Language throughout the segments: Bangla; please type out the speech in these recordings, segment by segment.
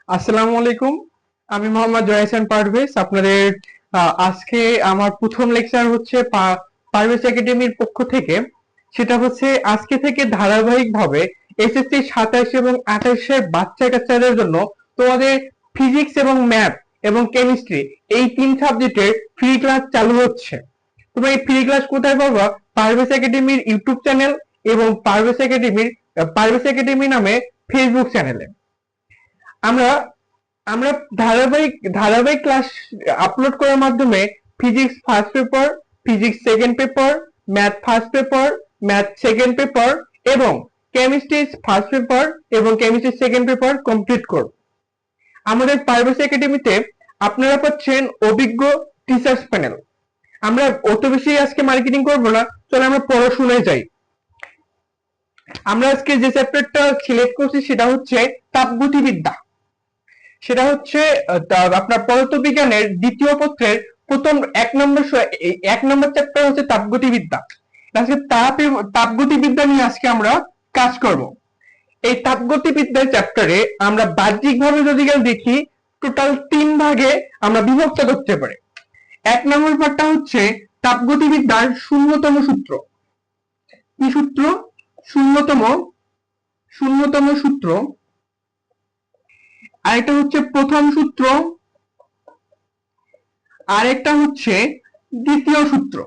আসসালামু আলাইকুম। আমি মোহাম্মদ জয়াসান পারভেজ। আপনাদের আজকে আমার প্রথম লেকচার হচ্ছে পারভেজ একাডেমির পক্ষ থেকে। সেটা হচ্ছে আজকে থেকে ধারাবাহিকভাবে এসএসসি 27 এবং 28 বাচ্চা কাচ্চাদের জন্য তোমাদের ফিজিক্স এবং ম্যাথ এবং কেমিস্ট্রি এই তিন সাবজেক্টের ফ্রি ক্লাস চালু হচ্ছে। তোমরা এই ফ্রি ক্লাস কোথায় পাবা? পারভেজ একাডেমির ইউটিউব চ্যানেল এবং পারভেজ একাডেমি নামে ফেসবুক চ্যানেলে। আমরা আমরা ধারাবাহিক ক্লাস আপলোড করার মাধ্যমে physics first paper, physics second paper, math first paper, math second paper এবং কেমিস্ট্রি ফার্স্ট পেপার এবং কেমিস্ট্রি সেকেন্ড পেপার কমপ্লিট করব। আমাদের পারভেজ একাডেমিতে আপনারা পাচ্ছেন অভিজ্ঞ টিচার্স প্যানেল। আমরা অত বেশি আজকে মার্কেটিং করব না, চলো আমরা পড়াশোনায় যাই। আমরা আজকে যে চ্যাপ্টারটা সিলেক্ট করছি সেটা হচ্ছে তাপগতিবিদ্যা। সেটা হচ্ছে আপনার পদার্থবিজ্ঞানের দ্বিতীয় পত্রের প্রথম এক নম্বর চ্যাপ্টার হচ্ছে তাপগতিবিদ্যা। আজকে তাপগতিবিদ্যা নিয়ে আজকে আমরা কাজ করব। এই তাপগতিবিদ্যার চ্যাপ্টারে আমরা বাহ্যিকভাবে যদি দেখি টোটাল 3 ভাগে আমরা বিভক্ত করতে পারি। এক নম্বর পার্টটা হচ্ছে তাপগতিবিদ্যার শূন্যতম সূত্র। কি সূত্র? শূন্যতম সূত্র। আরেকটা হচ্ছে প্রথম সূত্র, আরেকটা হচ্ছে দ্বিতীয় সূত্র।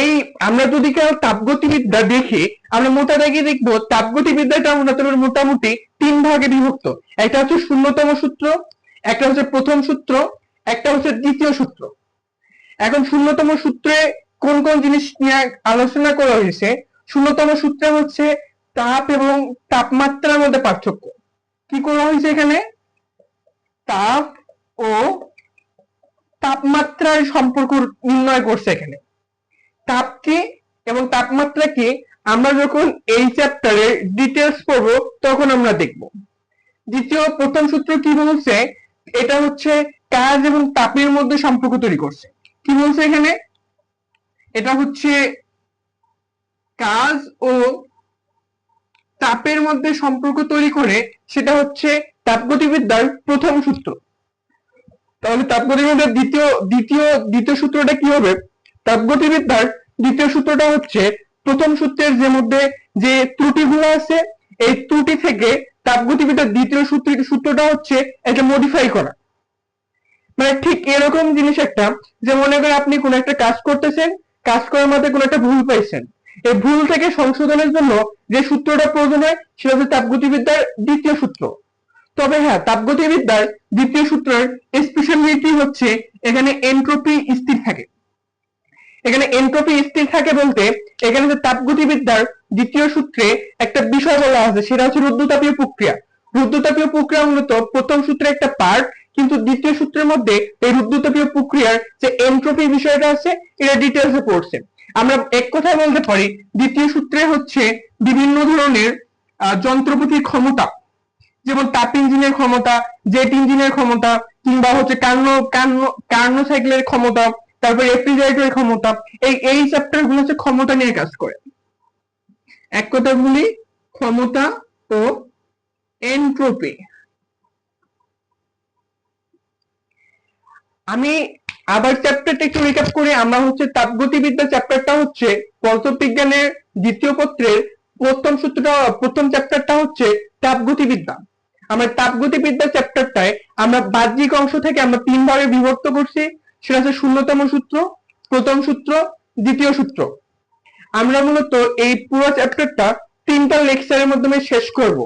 এই আমরা যদি কেউ তাপগতিবিদ্যা দেখি, আমরা মোটা দাগে দেখবো তাপগতিবিদ্যাটা মোটামুটি 3 ভাগে বিভক্ত। একটা হচ্ছে শূন্যতম সূত্র, একটা হচ্ছে প্রথম সূত্র, একটা হচ্ছে দ্বিতীয় সূত্র। এখন শূন্যতম সূত্রে কোন কোন জিনিস নিয়ে আলোচনা করা হয়েছে? শূন্যতম সূত্রে হচ্ছে তাপ এবং তাপমাত্রার মধ্যে পার্থক্য। কি করা হয়েছে এখানে? তাপ ও তাপমাত্রার সম্পর্ক নির্ণয় করছে এখানে। তাপকে এবং তাপমাত্রাকে আমরা যখন এই চ্যাপ্টারে ডিটেলস পড়বো তখন আমরা দেখব। প্রথম সূত্র কি বলছে? এটা হচ্ছে কাজ এবং তাপের মধ্যে সম্পর্ক তৈরি করছে। কি বলছে এখানে? এটা হচ্ছে কাজ ও তাপের মধ্যে সম্পর্ক তৈরি করে, সেটা হচ্ছে তাপগতিবিদ্যার প্রথম সূত্র। তাহলে তাপগতিবিদ্যার দ্বিতীয় সূত্রটা কি হবে? তাপগতিবিদ্যার দ্বিতীয় সূত্রটা হচ্ছে প্রথম সূত্রের যে মধ্যে যে ত্রুটিগুলো আছে, এই ত্রুটি থেকে তাপগতিবিদ্যার দ্বিতীয় সূত্রটা হচ্ছে এটা মডিফাই করা। মানে ঠিক এরকম জিনিস একটা, যে মনে করেন আপনি কোন একটা কাজ করতেছেন, কাজ করার মধ্যে কোন একটা ভুল পাইছেন, এই ভুল থেকে সংশোধনের জন্য যে সূত্রটা প্রয়োজন হয় সেটা হচ্ছে তাপগতিবিদ্যার দ্বিতীয় সূত্র। তবে হ্যাঁ, তাপগতিবিদ্যার দ্বিতীয় সূত্রের স্পেশালিটি হচ্ছে এখানে এনট্রপি স্থির থাকে। এখানে এনট্রপি স্থির থাকে বলতে এখানে যে তাপগতিবিদ্যার দ্বিতীয় সূত্রে একটা বিষয় বলা আছে, সেটা হচ্ছে রুদ্ধতাপীয় প্রক্রিয়া। রুদ্ধতাপীয় প্রক্রিয়া মূলত প্রথম সূত্রের একটা পার্ট, কিন্তু দ্বিতীয় সূত্রের মধ্যে এই রুদ্ধতাপীয় প্রক্রিয়ার যে এনট্রপি বিষয়টা আছে এটা ডিটেলসে পড়ছে। আমরা এক কথায় বলতে পারি দ্বিতীয় সূত্রে হচ্ছে বিভিন্ন ধরনের যন্ত্রপাতির ক্ষমতা, যেমন তাপ ইঞ্জিনের ক্ষমতা, জেট ইঞ্জিনের ক্ষমতা, কিংবা হচ্ছে কার্নো সাইকেলের ক্ষমতা, তারপর রেফ্রিজারেটরের ক্ষমতা, এই চ্যাপ্টার গুলো হচ্ছে ক্ষমতা নিয়ে কাজ করে। এক কথা বলি, ক্ষমতা ও এনট্রপি। আমি আবার চ্যাপ্টারটা একটু রিক্যাপ করি। আমরা হচ্ছে তাপগতিবিদ্যা চ্যাপ্টারটা হচ্ছে পদার্থবিজ্ঞানের দ্বিতীয় পত্রের প্রথম চ্যাপ্টারটা হচ্ছে তাপগতিবিদ্যা। আমরা তাপগতিবিদ্যা চ্যাপ্টারটায় আমরা বাহ্যিক অংশ থেকে আমরা 3 ভাগে বিভক্ত করছি। সেটা হচ্ছে শূন্যতম সূত্র, প্রথম সূত্র, দ্বিতীয় সূত্র। আমরা মূলত এই পুরো চ্যাপ্টারটা 3টা লেকচারের মাধ্যমে শেষ করব।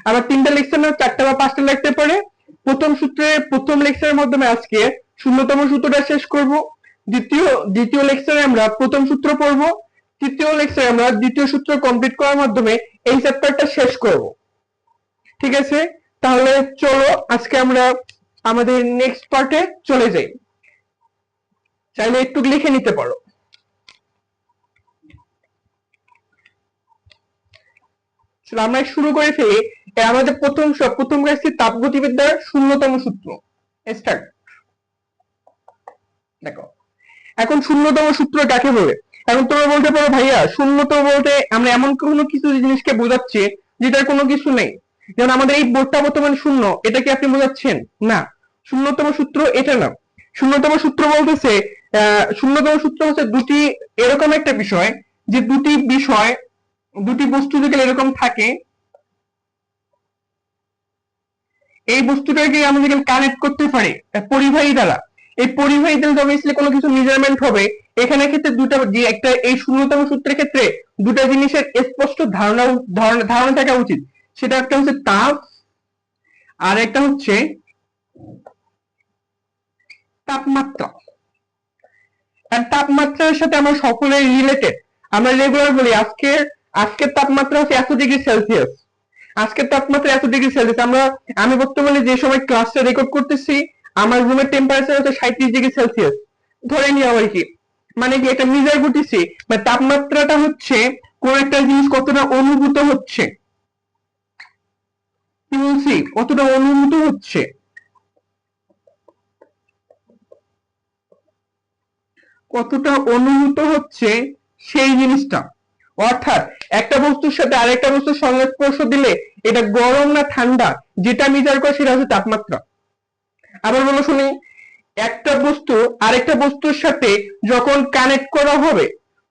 আমরা 3টা লেকচার না 4টা বা 5টা লাগতে পারে। প্রথম লেকচারের মাধ্যমে আজকে শূন্যতম সূত্রটা শেষ করব। দ্বিতীয় লেকচারে আমরা প্রথম সূত্র পড়ব। তৃতীয় লেকচারে আমরা দ্বিতীয় সূত্র কমপ্লিট করার মাধ্যমে এই চ্যাপ্টারটা শেষ করব। ঠিক আছে? তাহলে চলো আজকে আমরা আমাদের নেক্সট পার্টে চলে যাই। চাইলে একটু লিখে নিতে পারো। আমরা শুরু করে ফেলি। আমাদের প্রথম কাজটি তাপগতিবিদ্যার শূন্যতম সূত্র। স্টার্ট। দেখো, এখন শূন্যতম সূত্র কাকে বলে? এখন তোমরা বলতে পারো ভাইয়া শূন্যতম বলতে আমরা এমন কোনো কিছু জিনিসকে বোঝাচ্ছি যেটার কোনো কিছু নেই, যেমন আমাদের এই বোর্ডটা বর্তমানে শূন্য, এটা কি আপনি বোঝাচ্ছেন? না, শূন্যতম সূত্র এটা না। শূন্যতম সূত্র বলতেছে শূন্যতম সূত্র হচ্ছে দুটি এরকম একটা বিষয়, যে দুটি বিষয় দুটি বস্তু যদি এরকম থাকে, এই বস্তুটাকে আমরা যদি কানেক্ট করতে পারি পরিবাহী দ্বারা, এই পরিবাহী দ্বারা অবভিয়াসলি কোনো কিছু মেজারমেন্ট হবে। এখানে ক্ষেত্রে দুটা যে একটা এই শূন্যতম সূত্রের ক্ষেত্রে দুটা জিনিসের স্পষ্ট ধারণা ধারণা থাকা উচিত। সেটা একটা হচ্ছে তাপ, আর একটা হচ্ছে তাপমাত্রা। আর তাপমাত্রার সাথে আমরা সকলে রিলেটেড, আমরা রেগুলার বলি আজকের তাপমাত্রা হচ্ছে 100°C, আজকের তাপমাত্রা 100°C। আমি বর্তমানে যে সময় ক্লাসটা রেকর্ড করতেছি আমার রুমের টেম্পারেচার হচ্ছে 37°C, ধরে নিও আর কি, মানে কি এটা মেজার করতেছি, বা তাপমাত্রাটা হচ্ছে কোন একটা জিনিস কতটা অনুভূত হচ্ছে, কি বলছি, কতটা অনুভূত হচ্ছে, কতটা অনুভূত হচ্ছে সেই জিনিসটা। অর্থাৎ একটা বস্তুর সাথে আরেকটা বস্তুর সংস্পর্শ দিলে এটা গরম না ঠান্ডা, যেটা মেজার করে সেটা হচ্ছে তাপমাত্রা। আবার বলো শুনি, একটা বস্তু আরেকটা বস্তুর সাথে যখন কানেক্ট করা হবে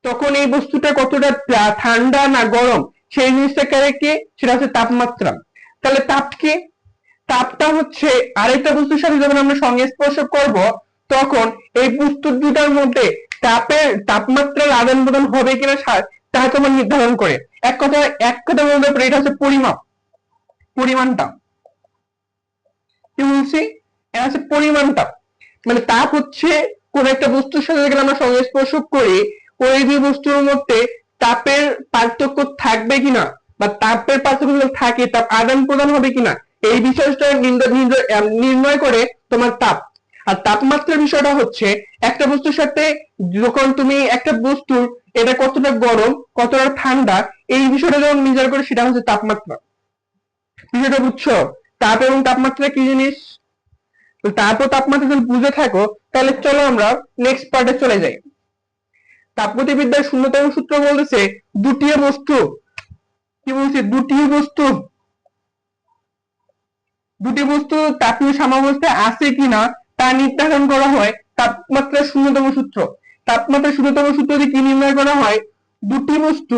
তখন এই বস্তুটা কতটা ঠান্ডা না গরম সেই জিনিসটা কি, সেটা হচ্ছে তাপমাত্রা। তাহলে তাপকে, তাপটা হচ্ছে আরেকটা বস্তুর সাথে যখন আমরা সংস্পর্শ করব তখন এই বস্তু দুটার মধ্যে তাপমাত্রার আদান প্রদান হবে কিনা তা তোমার নির্ধারণ করে। এক কথা বলতে পারে এটা হচ্ছে পরিমাপ, পরিমাণটা। কি বলছি? এটা হচ্ছে পরিমাণটা, মানে তাপ হচ্ছে কোন একটা বস্তুর সাথে যখন আমরা সংস্পর্শ করি ওই দুই বস্তুর মধ্যে তাপের পার্থক্য থাকবে কিনা, বা তাপের পার্থক্য থাকে তাপ আদান প্রদান হবে কিনা, এই বিষয়টা নির্ণয় করে তোমার তাপ। আর তাপমাত্রার বিষয়টা হচ্ছে একটা বস্তুর সাথে যখন তুমি একটা বস্তুর এটা কতটা গরম কতটা ঠান্ডা এই বিষয়টা যখন মেজার করে সেটা হচ্ছে তাপমাত্রা। বিষয়টা বুঝছো? তাপ এবং তাপমাত্রা কি জিনিস? তাপ ও তাপমাত্রা যদি বুঝে থাকো তাহলে চলো আমরা নেক্সট পার্টে চলে যাই। তাপগতিবিদ্যার শূন্যতম সূত্র বলতেছে দুটি বস্তু, কি বলছে, দুটি বস্তু তাপীয় সাম্যাবস্থায় আছে কিনা তা নির্ধারণ করা হয় তাপমাত্রার শূন্যতম সূত্র। তাপমাত্রার শূন্যতম সূত্র দিয়ে কি নির্ণয় করা হয়? দুটি বস্তু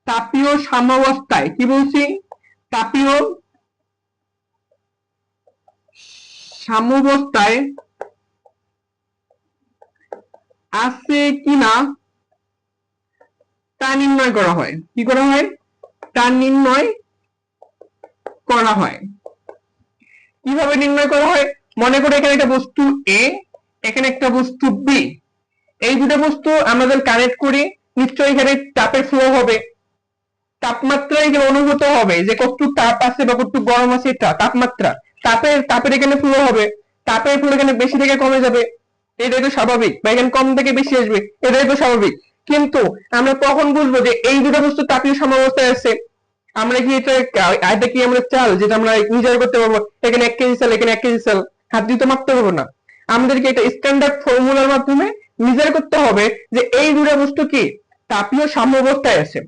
তাপীয় সাম্যাবস্থায়, কি বলছি, তাপীয় সাম্যাবস্থায় আছে কিনা তা নির্ণয় করা হয়। কি করা হয়? তা নির্ণয় করা হয়। কিভাবে নির্ণয় করা হয়? মনে করো এখানে একটা বস্তু এ, এখানে একটা বস্তু বি, এই দুটো বস্তু আমরা যখন কানেক্ট করি নিশ্চয়ই এখানে তাপের ফ্লো হবে, তাপমাত্রা এখানে অনুভূত হবে যে কতটুকু তাপ আছে বা কতটুকু গরম আছে, এটা তাপমাত্রা। তাপের এখানে ফ্লো হবে, তাপের ফ্লো এখানে বেশি থেকে কমে যাবে, এটাই তো স্বাভাবিক, বা এখানে কম থেকে বেশি আসবে, এটাই তো স্বাভাবিক। কিন্তু আমরা কখন বুঝবো যে এই দুটো বস্তু তাপীয় সাম্যাবস্থায় আছে? আমরা কি এটা কি আমরা চাল যেটা আমরা মেজার করতে পারবো এখানে 1 কেজি চাল এখানে 1 কেজি চাল হাত দিয়ে তো মাপতে পারবো না, আমাদেরকে এটা স্ট্যান্ডার্ড ফর্মুলার মাধ্যমে মেজার করতে হবে যে এই দুটো বস্তু কি তাপীয় সাম্যাবস্থায় আছে।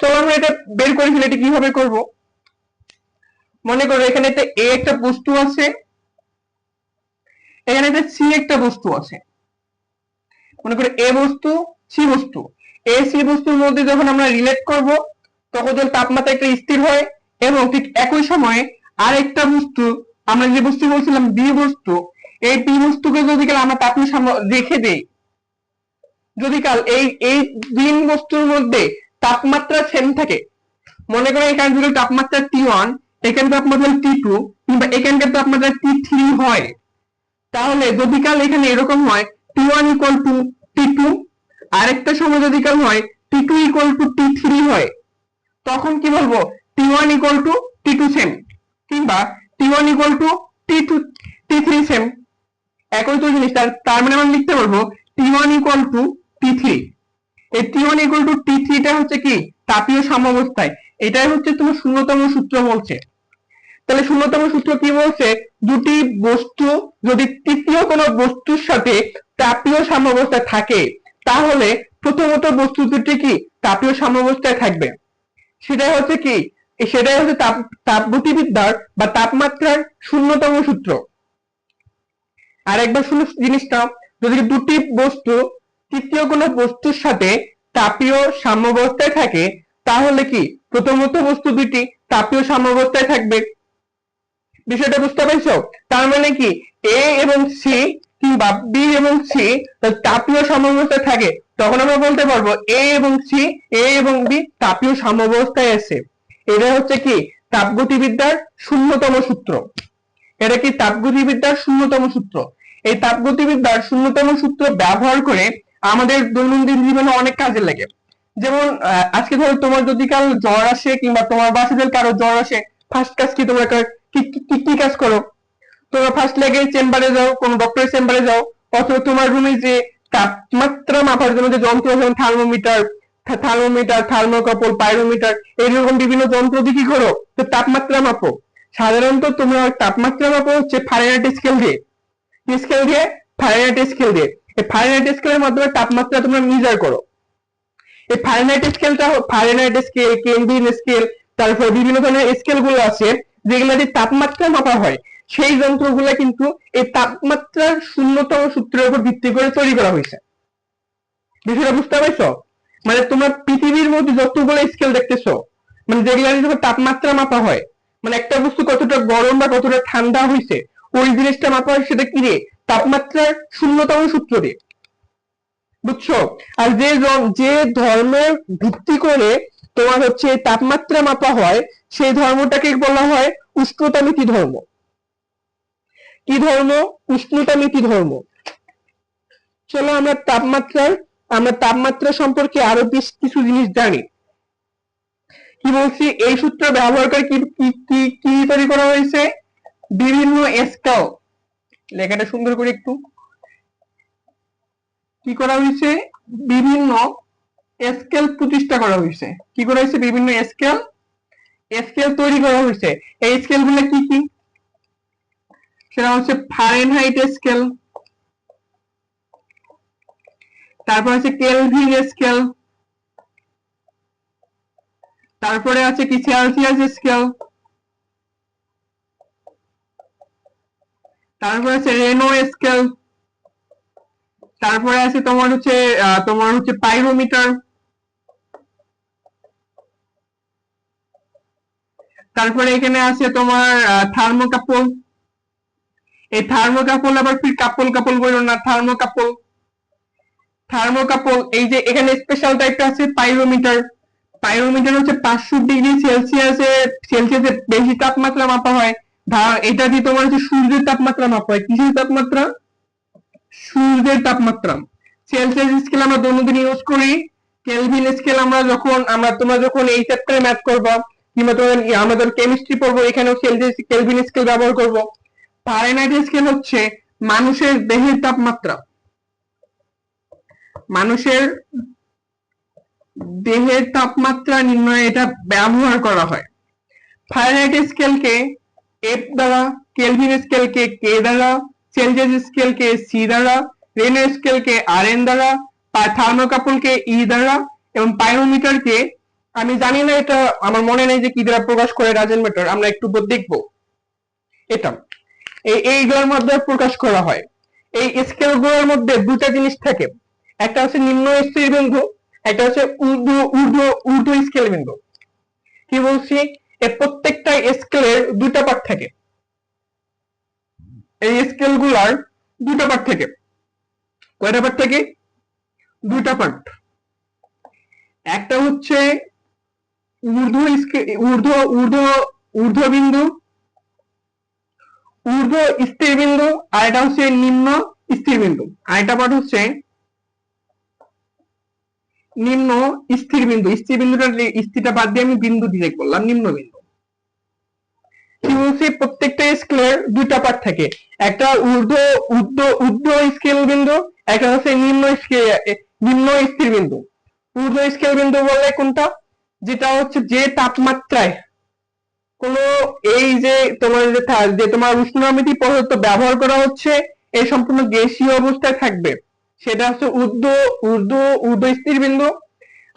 চলো আমরা এটা বের করে ফেলি। এটা কিভাবে করব? মনে করো এখানে এ একটা বস্তু আছে, এখানে সি একটা বস্তু আছে। মনে করো এ বস্তু সি বস্তু, এ সি বস্তুর মধ্যে যখন আমরা রিলেট করব তখন যখন তাপমাত্রা একটা স্থির হয়, এবং ঠিক একই সময়ে আরেকটা বস্তু, আমরা যে বস্তু বলছিলাম বি বস্তু, এই বি বস্তুকে যদি আমরা তাপীয় রেখে দেই, যদি কাল এই তিন বস্তুর মধ্যে তাপমাত্রা সেম থাকে, মনে করো এখানে যদি তাপমাত্রা T1, এখানে তাপমাত্রা T2, কিংবা এখানকার তাপমাত্রা T3 হয়, তাহলে যদি কাল এখানে এরকম হয় T1 ইকুয়াল টু T2, আরেকটা সময় যদি কাল হয় T2 ইকুয়াল টু T3 হয়, তখন কি বলবো? T1 equal to T2 same, কিংবা T1 equal to T2 T3 same, একই তো জিনিস। তার মানে আমরা লিখতে পারবো T1 ইকুয়াল টু T3। এই T1 ইকুয়াল টু T3 টা হচ্ছে কি তাপীয় সাম্যাবস্থায়, এটাই হচ্ছে তোমার শূন্যতম সূত্র বলছে। তাহলে শূন্যতম সূত্র কি বলছে, দুটি বস্তু যদি তৃতীয় কোনো বস্তুর সাথে তাপীয় সাম্যাবস্থায় থাকে তাহলে প্রথমত বস্তু দুটি কি তাপীয় সাম্যাবস্থায় থাকবে। সেটাই হচ্ছে কি, সেটাই হচ্ছে তাপগতিবিদ্যার বা তাপমাত্রার শূন্যতম সূত্র। আর একবার শুনো জিনিসটা, যদি দুটি বস্তু তৃতীয় কোনো বস্তুর সাথে তাপীয় সাম্যাবস্থায় থাকে তাহলে কি প্রথমত বস্তু দুটি তাপীয় সাম্যাবস্থায় থাকবে। বিষয়টা বুঝতে পারছো? তার মানে কি এ এবং সি কিংবা বি এবং সি তাপীয় সাম্যাবস্থায় থাকে, তখন আমরা বলতে পারবো এ এবং সি, এ এবং বি তাপীয় সাম্যাবস্থায় আছে। এটা হচ্ছে কি তাপগতিবিদ্যার শূন্যতম সূত্র। এটা কি তাপগতিবিদ্যার শূন্যতম সূত্র। এই তাপগতিবিদ্যার শূন্যতম সূত্র ব্যবহার করে আমাদের দৈনন্দিন জীবনে অনেক কাজে লাগে। যেমন আজকে ধরো তোমার যদি কারো জ্বর আসে কিংবা তোমার বাচ্চাদের কারো জ্বর আসে, ফার্স্ট কাজ কি তোমরা কি কাজ করো? তোমরা ফার্স্ট লেগে চেম্বারে যাও, কোন ডক্টরের চেম্বারে যাও, অথবা তোমার রুমে যে তাপমাত্রা মাপার জন্য যে যন্ত্র, যেমন থার্মোমিটার, থার্মোকাপল, পাইরোমিটার, এইরকম বিভিন্ন যন্ত্র দিয়ে কি করো, তো তাপমাত্রা মাপো। সাধারণত তোমরা তাপমাত্রা মাপো হচ্ছে ফারেনহাইট স্কেল দিয়ে, ফারেনহাইট স্কেল দিয়ে। এই ফারেনহাইট স্কেলের মাধ্যমে তাপমাত্রা তোমরা মেজার করো। এই ফারেনহাইট স্কেলটা, ফারেনহাইট স্কেল, কেলভিন স্কেল, তারপর বিভিন্ন ধরনের স্কেল গুলো আছে যেগুলো দিয়ে তাপমাত্রা মাপা হয়। সেই যন্ত্রগুলো কিন্তু এই তাপমাত্রার শূন্যতম সূত্রের উপর ভিত্তি করে তৈরি করা হয়েছে। বিষয়টা বুঝতে পারছো? মানে তোমরা পৃথিবীর মধ্যে যতগুলো স্কেল দেখতেছো, মানে যেগুলো দিয়ে তাপমাত্রা মাপা হয়, মানে একটা বস্তু কতটা গরম বা কতটা ঠান্ডা হয়েছে ওই জিনিসটা মাপা হয় সেটা কি দিয়ে, তাপমাত্রার শূন্যতম সূত্র দিয়ে। বুঝছো? আর যে ধর্মের ভিত্তি করে তোমার হচ্ছে তাপমাত্রা মাপা হয় সেই ধর্মটাকে বলা হয় উষ্ণতামিতি ধর্ম। কি ধর্ম? উষ্ণতামিতি ধর্ম। চলো আমরা তাপমাত্রা সম্পর্কে আরো বেশ কিছু জিনিস জানি। কি বলছি, এই সূত্র ব্যবহার করে কি কি কি তৈরি করা হয়েছে, বিভিন্ন স্কেল, লেখাটা সুন্দর করে একটু, কি করা হয়েছে, বিভিন্ন স্কেল প্রতিষ্ঠা করা হয়েছে। কি করা হয়েছে? বিভিন্ন স্কেল তৈরি করা হয়েছে। এই স্কেল গুলো কি কি? সেটা হচ্ছে ফারেনহাইট স্কেল, তারপর আছে কেলভিন স্কেল, তারপরে আছে কি সেলসিয়াস স্কেল, তারপরে আছে রেনো স্কেল, তারপরে আছে তোমার হচ্ছে পাইরোমিটার, তারপরে এখানে আছে তোমার থার্মোকাপল। এই থার্মোকাপল আবার ফির কাপল বললো না, থার্মোকাপল। এই যে এখানে স্পেশাল টাইপটা আছে পাইরোমিটার। পাইরোমিটার হচ্ছে 500 ডিগ্রি সেলসিয়াসে বেশি তাপমাত্রা মাপা হয়। এটা দিয়ে তোমার হচ্ছে সূর্যের তাপমাত্রা মাপা হয়। কিসের তাপমাত্রা? সূর্যের তাপমাত্রা। সেলসিয়াস স্কেল আমরা দৈনন্দিন ইউজ করি। কেলভিন স্কেল তোমরা যখন এই চ্যাপ্টারে ম্যাথ করবা কিংবা আমাদের কেমিস্ট্রি পড়বো, এখানেও সেলসিয়াস কেলভিন স্কেল ব্যবহার করব। ফারেনহাইট স্কেল হচ্ছে মানুষের দেহের তাপমাত্রা, মানুষের দেহের তাপমাত্রা নির্ণয়ে এটা ব্যবহার করা হয়। ফারেনহাইট স্কেলকে এফ দ্বারা, কেলভিন স্কেলকে কে দ্বারা, সেলসিয়াস স্কেলকে সি দ্বারা, রেনো স্কেলকে আর এন দ্বারা, থার্মোকাপলকে ই দ্বারা এবং পাইরোমিটারকে আমি জানি না, এটা আমার মনে নেই যে কি দ্বারা প্রকাশ করে, ডাজেন্ট ম্যাটার, আমরা একটু দেখবো। এটা এইগুলোর মধ্যে প্রকাশ করা হয়। এই স্কেল গুলোর মধ্যে দুটা জিনিস থাকে, একটা হচ্ছে নিম্ন স্থির বিন্দু, একটা হচ্ছে ঊর্ধ্ব স্কেল বিন্দু। কি বলছি, এর প্রত্যেকটা স্কেলের দুটা পার্ট থাকে। এই স্কেল গুলার দুটা পার্ট থাকে। কয়টা পার্ট থাকে? দুটা পার্ট। একটা হচ্ছে ঊর্ধ্ব বিন্দু, ঊর্ধ্ব স্থির বিন্দু, আর এটা হচ্ছে নিম্ন স্থির বিন্দু। আরেকটা পার্ট হচ্ছে নিম্ন স্থির বিন্দু। স্থির বিন্দুটা স্থিরটা বাদ দিয়ে আমি বিন্দু দিয়ে বললাম নিম্ন বিন্দু। কি বলছি, প্রত্যেকটা স্কেলের দুইটা পার্ট থাকে, একটা ঊর্ধ্ব স্কেল বিন্দু, একটা হচ্ছে নিম্ন স্থির বিন্দু। ঊর্ধ্ব স্কেল বিন্দু বললে কোনটা? যেটা হচ্ছে যে তাপমাত্রায় কোন এই যে তোমার যে তোমার উষ্ণতামিতি পদার্থ ব্যবহার করা হচ্ছে এই সম্পূর্ণ গ্যাসীয় অবস্থায় থাকবে, সেটা হচ্ছে ঊর্ধ্ব স্থির বিন্দু।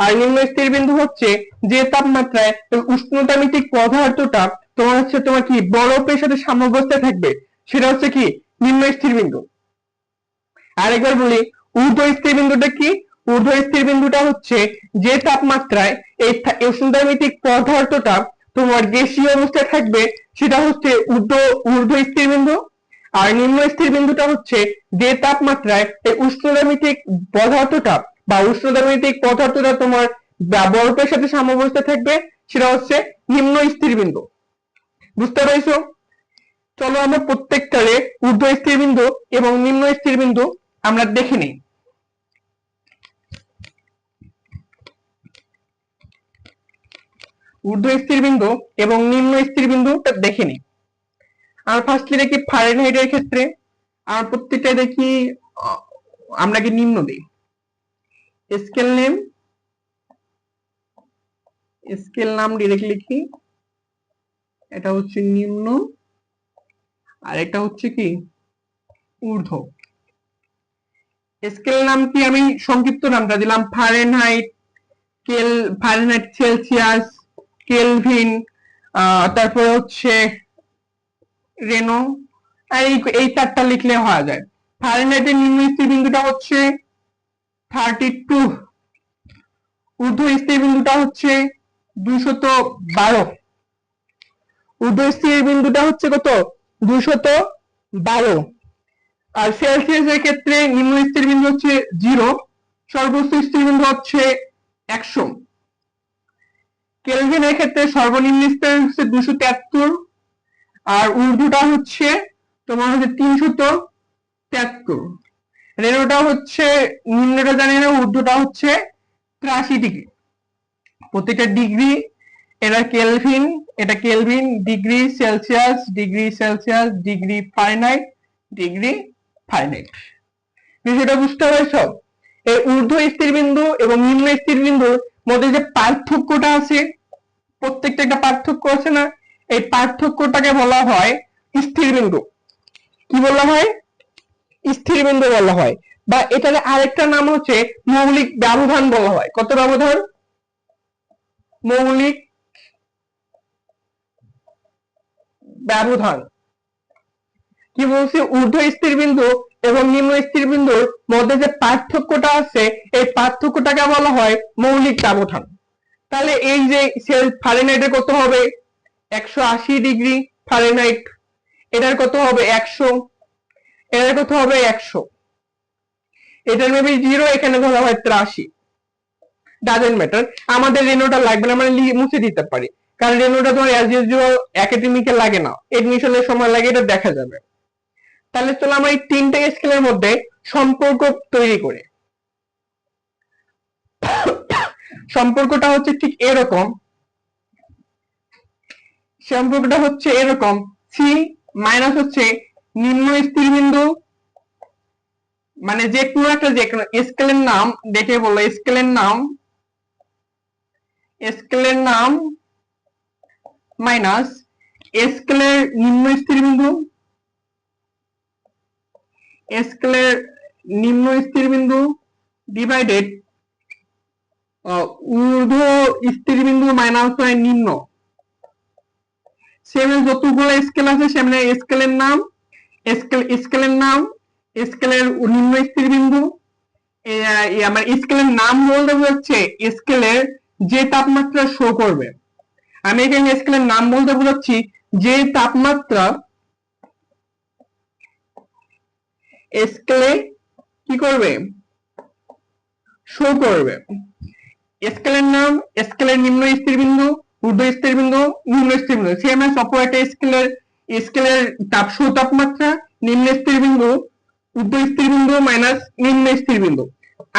আর নিম্ন স্থির বিন্দু হচ্ছে যে তাপমাত্রায় উষ্ণতামিতিক পদার্থটা তোমার কি বরফের সাথে সাম্যাবস্থায় থাকবে, সেটা হচ্ছে কি নিম্ন স্থির বিন্দু। আরেকবার বলি, ঊর্ধ্ব স্থির বিন্দুটা কি? ঊর্ধ্ব স্থির বিন্দুটা হচ্ছে যে তাপমাত্রায় এই উষ্ণতামিতিক পদার্থটা তোমার গ্যাসীয় অবস্থায় থাকবে, সেটা হচ্ছে ঊর্ধ্ব স্থির বিন্দু। আর নিম্ন স্থির বিন্দুটা হচ্ছে যে তাপমাত্রায় এই উষ্ণতামিতিক পদার্থটা তোমার বরফের সাথে সাম্যাবস্থায় থাকবে, সেটা হচ্ছে নিম্ন স্থির বিন্দু। বুঝতে পারছো? চলো আমরা প্রত্যেকটারে ঊর্ধ্ব স্থির বিন্দু এবং নিম্ন স্থির বিন্দু আমরা দেখে নিই। ঊর্ধ্ব স্থির বিন্দু এবং নিম্ন স্থির বিন্দুটা দেখে নিই। আর ফার্স্টলি দেখি ফারেনহাইটের ক্ষেত্রে আর প্রত্যেকটা দেখি আমরা কি নিম্ন দিই। স্কেল নাম ডিরেক্ট লিখি, এটা হচ্ছে নিম্ন আর এটা হচ্ছে কি ঊর্ধ্ব। স্কেল নাম কি আমি সংক্ষিপ্ত নামটা দিলাম ফারেনহাইট, সেলসিয়াস, কেলভিন, তারপরে হচ্ছে রেনো, এই চারটা লিখলে হওয়া যায়। ফারেনহাইটের নিম্ন স্থির বিন্দুটা হচ্ছে 32, ঊর্ধ্ব স্থির বিন্দুটা হচ্ছে 212, ঊর্ধ্ব স্থির বিন্দুটা হচ্ছে কত 212। আর সেলসিয়াসের ক্ষেত্রে নিম্ন স্থির বিন্দু হচ্ছে 0, সর্বোচ্চ স্থির বিন্দু হচ্ছে 100। কেলভিনের ক্ষেত্রে সর্বনিম্ন স্থির হচ্ছে 273, আর ঊর্ধ্বটা হচ্ছে তোমার হচ্ছে 373। রেনোটা হচ্ছে নিম্নটা জানি না, ঊর্ধ্বটা হচ্ছে 83 ডিগ্রি। প্রত্যেকটা ডিগ্রি, এটা kelvin, degree Celsius, degree Fahrenheit. বিষয়টা বুঝতে পারছো? এই ঊর্ধ্ব স্থির বিন্দু এবং নিম্ন স্থির বিন্দুর মধ্যে যে পার্থক্যটা আছে, প্রত্যেকটা একটা পার্থক্য আছে না, এই পার্থক্যটাকে বলা হয় স্থির বিন্দু। কি বলা হয়? স্থির বিন্দু বলা হয়, বা এটার আরেকটা নাম হচ্ছে মৌলিক ব্যবধান বলা হয়। কত ব্যবধান? মৌলিক ব্যবধান। কি বলছি? ঊর্ধ্ব স্থির বিন্দু এবং নিম্ন স্থির বিন্দুর মধ্যে যে পার্থক্যটা আছে, এই পার্থক্যটাকে বলা হয় মৌলিক ব্যবধান। তাহলে এই যে ফারেনহাইটের কত হবে 180 ডিগ্রি ফারেনহাইট, এটার কত হবে 100, এটার কত হবে 100, এটার মেবি 0, এখানে ধরা হয় 83। ডাজেন্ট ম্যাটার, আমাদের রেনোটা লাগবে না, আমরা মুছে দিতে পারি, কারণ রেনোটা তোমার অ্যাজ ইউজুয়াল একাডেমিকে লাগে না, এডমিশনের সময় লাগে, এটা দেখা যাবে। তাহলে চলো আমরা এই তিনটে স্কেলের মধ্যে সম্পর্ক তৈরি করি। সম্পর্কটা হচ্ছে ঠিক এরকম, সম্পর্কটা হচ্ছে এরকম, সি মাইনাস হচ্ছে নিম্ন স্থির বিন্দু, মানে যে কোনো স্কেলের নাম দেখে বললো, স্কেলের নাম মাইনাস স্কেলের নিম্ন স্থির বিন্দু, স্কেলের নিম্ন স্থির বিন্দু ডিভাইডেড ঊর্ধ্ব স্থির বিন্দু মাইনাস হয় নিম্ন। সেমে যতগুলো স্কেল আছে সেমনে স্কেলের নাম, স্কেলের নিম্ন স্থির বিন্দু, আমার স্কেলের নাম বলতে বোঝাচ্ছে স্কেলের যে তাপমাত্রা শো করবে। আমি এখানে স্কেলের নাম বলতে বোঝাচ্ছি যে তাপমাত্রা স্কেলে কি করবে, শো করবে। স্কেলের নাম, স্কেলের নিম্ন স্থির বিন্দু, ঊর্ধ্ব স্থির বিন্দু, নিম্ন স্থির বিন্দু, সিএমএস অপারেটর স্কেলের তাপমাত্রা, নিম্ন স্থির বিন্দু, ঊর্ধ্ব স্থির বিন্দু মাইনাস নিম্ন স্থির বিন্দু।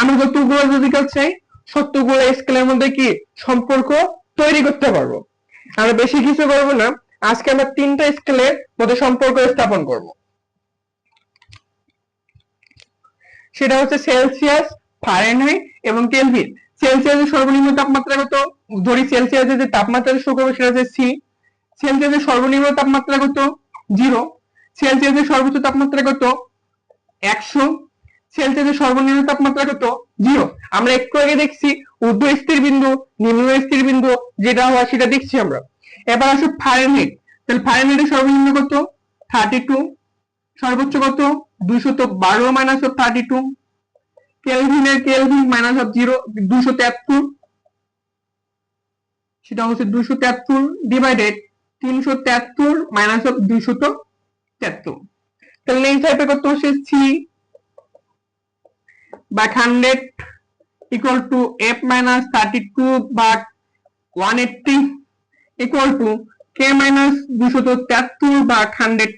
আমরা যতগুলো লজিক্যাল চাই সবগুলো স্কেলের মধ্যে কি সম্পর্ক তৈরি করতে পারবো। আমরা বেশি কিছু করবো না, আজকে আমরা তিনটা স্কেলের মধ্যে সম্পর্ক স্থাপন করব। সেটা হচ্ছে সেলসিয়াস, ফারেনহাইট এবং কেলভিন। সেলসিয়াসের সর্বনিম্ন তাপমাত্রা কত? ধরি সেলসিয়াসের যে তাপমাত্রা শো করবে সেটা হচ্ছে সি, সেলসিয়াসের সর্বনিম্ন তাপমাত্রা কত? 0। সেলসিয়াসের সর্বোচ্চ তাপমাত্রা কত? 100। সেলসিয়াসের সর্বনিম্ন তাপমাত্রা কত? 0। আমরা একটু আগে দেখছি ঊর্ধ্ব স্থির বিন্দু, নিম্ন স্থির বিন্দু যেটা হয় সেটা দেখছি আমরা। এবার আসো ফারেনহাইট। তাহলে ফারেনহাইটের সর্বনিম্ন কত? 32। সর্বোচ্চ কত? 212 মাইনাস অফ 32। কেলভিনের কেলভিন মাইনাস অফ 0 273, সেটা হচ্ছে 273 ডিভাইডেড 373 মাইনাস অফ 273। তাহলে নেক্সট টাইপে কত হচ্ছে C by 100 equal to F minus 32 by 180 equal to K minus 273 by 100।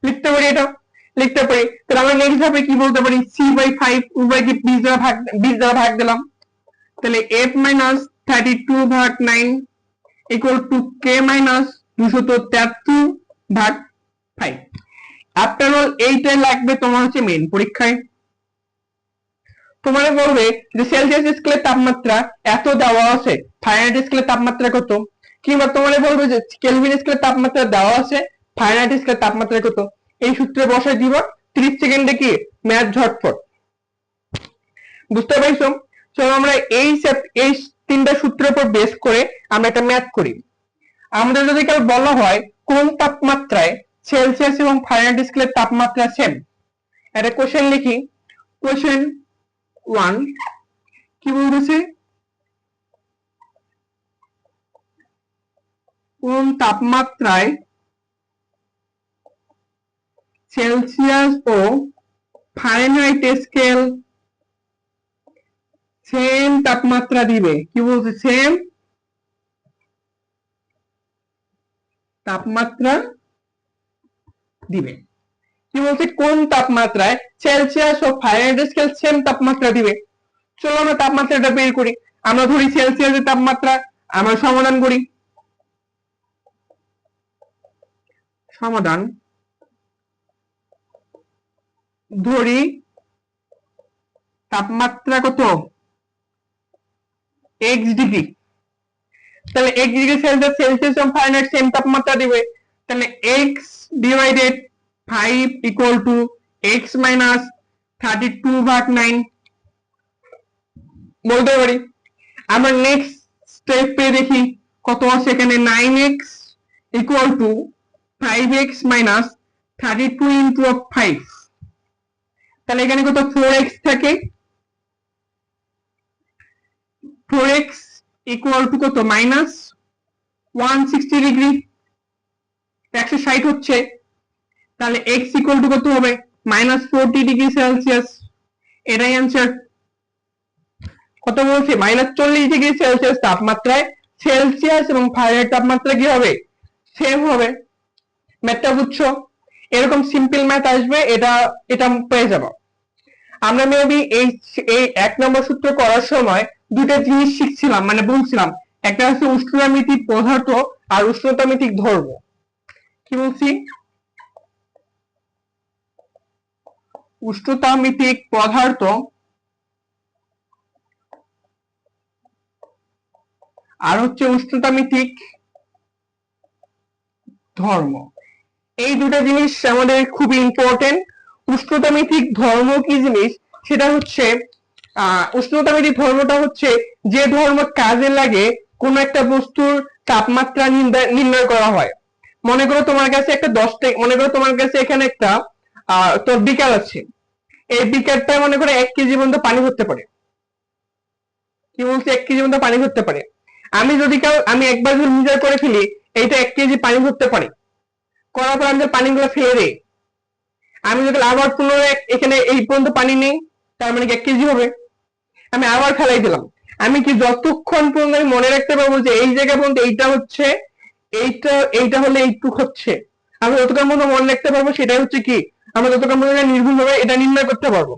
লিখতে পারি এটা? লিখতে পারি। তাহলে আমরা নেক্সট ধাপে কি বলতে পারি? সি বাই 5 উভয়কে 20 দ্বারা ভাগ দিলাম। তাহলে f মাইনাস 32 ভাগ 9 ইকুয়াল টু k মাইনাস 273 ভাগ 5। আফটার অল এইটাই লাগবে তোমার হচ্ছে মেইন পরীক্ষায়। তোমারে বলবে যে সেলসিয়াস স্কেলের তাপমাত্রা এত দেওয়া আছে, ফারেনহাইট স্কেলের তাপমাত্রা কত, কিংবা তোমারে বলবে যে কেলভিন স্কেলের তাপমাত্রা দেওয়া আছে, ফারেনহাইট স্কেলের তাপমাত্রা কত। এই সূত্রে বসাই দিব, 30 সেকেন্ডে কি ম্যাথ ঝটপট। বুঝতে পারছো? চলো আমরা এই তিনটা সূত্রের উপর বেস করে আমরা একটা ম্যাথ করি। আমাদের যদি কেউ বলা হয় কোন তাপমাত্রায় সেলসিয়াস এবং ফারেনহাইট স্কেলের তাপমাত্রা সেম, একটা কোশ্চেন লিখি। কোশ্চেন 1 কি বলতেছে? কোন তাপমাত্রায় সেলসিয়াস ও ফারেনহাইট স্কেল সেম তাপমাত্রা দিবে? কি বলছে? সেম তাপমাত্রা দিবে। কি বলছে? কোন তাপমাত্রায় সেলসিয়াস ও ফারেনহাইট স্কেল সেম তাপমাত্রা দিবে। চলো আমরা তাপমাত্রাটা বের করি। আমরা ধরি সেলসিয়াসের তাপমাত্রা, আমরা সমাধান করি। সমাধান ধরি তাপমাত্রা কত? x degree. তাহলে x ডিগ্রি সেলসিয়াস, সেলসিয়াস এবং ফারেনহাইট সেম তাপমাত্রা দিবে। তাহলে x divided 5 equal to x minus 32 ভাগ 9 বলতে পারি। আমরা নেক্সট স্টেপে দেখি কত আছে এখানে। 9x equal to 5x minus 32 into 5। তাহলে এখানে কত? 4x থাকে। 4x ইকুয়াল টু কত? মাইনাস 160 ডিগ্রি, 160 হচ্ছে। তাহলে x ইকুয়াল টু কত হবে? Minus 40 degree Celsius. এটাই অ্যান্সার। কত বলছে? মাইনাস 40 ডিগ্রি সেলসিয়াস তাপমাত্রায় সেলসিয়াস এবং ফারেনহাইট তাপমাত্রা কি হবে? সেম হবে। ম্যাথটা বুঝছো? এরকম সিম্পল ম্যাথ আসবে, এটা পেয়ে যাবো। আমরা মেবি এই 1 নম্বর সূত্র করার সময় দুটো জিনিস শিখছিলাম, মানে বলছিলাম। একটা হচ্ছে উষ্ণতামিতিক পদার্থ আর উষ্ণতামিতিক ধর্ম। কি বলছি? উষ্ণতামিতিক পদার্থ আর হচ্ছে উষ্ণতামিতিক ধর্ম। এই দুটো জিনিস আমাদের খুব ইম্পর্টেন্ট। উষ্ণতামিতিক ধর্ম কি জিনিস? সেটা হচ্ছে উষ্ণতামিতিক ধর্মটা হচ্ছে যে ধর্ম কাজে লাগে কোন একটা বস্তুর তাপমাত্রা নির্ণয় করা হয়। মনে করো তোমার কাছে একটা 10 মনে করো তোমার কাছে এখানে একটা তোর বিকার আছে। এই বিকারটা মনে করো 1 কেজি পর্যন্ত পানি ধরতে পারে। কি বলছে? 1 কেজি পর্যন্ত পানি ধরতে পারে। আমি একবার যদি মেজার করে ফেলি এইটা 1 কেজি পানি ধরতে পারে, করার পর আমি পানিগুলো ফেলে দেই। আমি যদি আবার পুনরায় এখানে এই পর্যন্ত পানি নেই, তার মানে 1 কেজি হবে। আমি আবার ফেলাই দিলাম। আমি কি যতক্ষণ পর্যন্ত আমি মনে রাখতে পারবো যে এই জায়গা পর্যন্ত এইটা হচ্ছে, এইটা হলে এইটুক হচ্ছে, আমি যতক্ষণ পর্যন্ত মনে রাখতে পারবো সেটাই হচ্ছে কি, আমরা যতক্ষণ পর্যন্ত নির্ভুলভাবে এটা নির্ণয় করতে পারবো।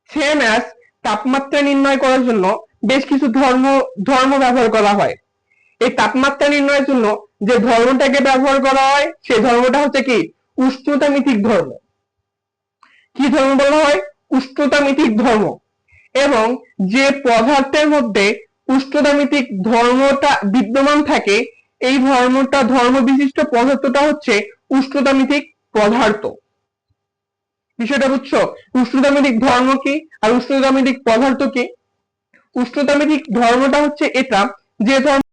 সেম অ্যাজ তাপমাত্রা নির্ণয় করার জন্য বেশ কিছু ধর্ম ব্যবহার করা হয়। এই তাপমাত্রা নির্ণয়ের জন্য যে ধর্মটাকে ব্যবহার করা হয় সেই ধর্মটা হচ্ছে কি? উষ্ণতামিতিক ধর্ম। কি ধর্ম বলা হয়? উষ্ণতামিতিক ধর্ম। এবং যে পদার্থের মধ্যে উষ্ণতামিতিক ধর্মটা বিদ্যমান থাকে এই ধর্ম বিশিষ্ট পদার্থটা হচ্ছে উষ্ণতামিতিক পদার্থ। বিষয়টা বুঝছো? উষ্ণতামিতিক ধর্ম কি আর উষ্ণতামিতিক পদার্থ কি? উষ্ণতামিতিক ধর্মটা হচ্ছে এটা যে ধর্ম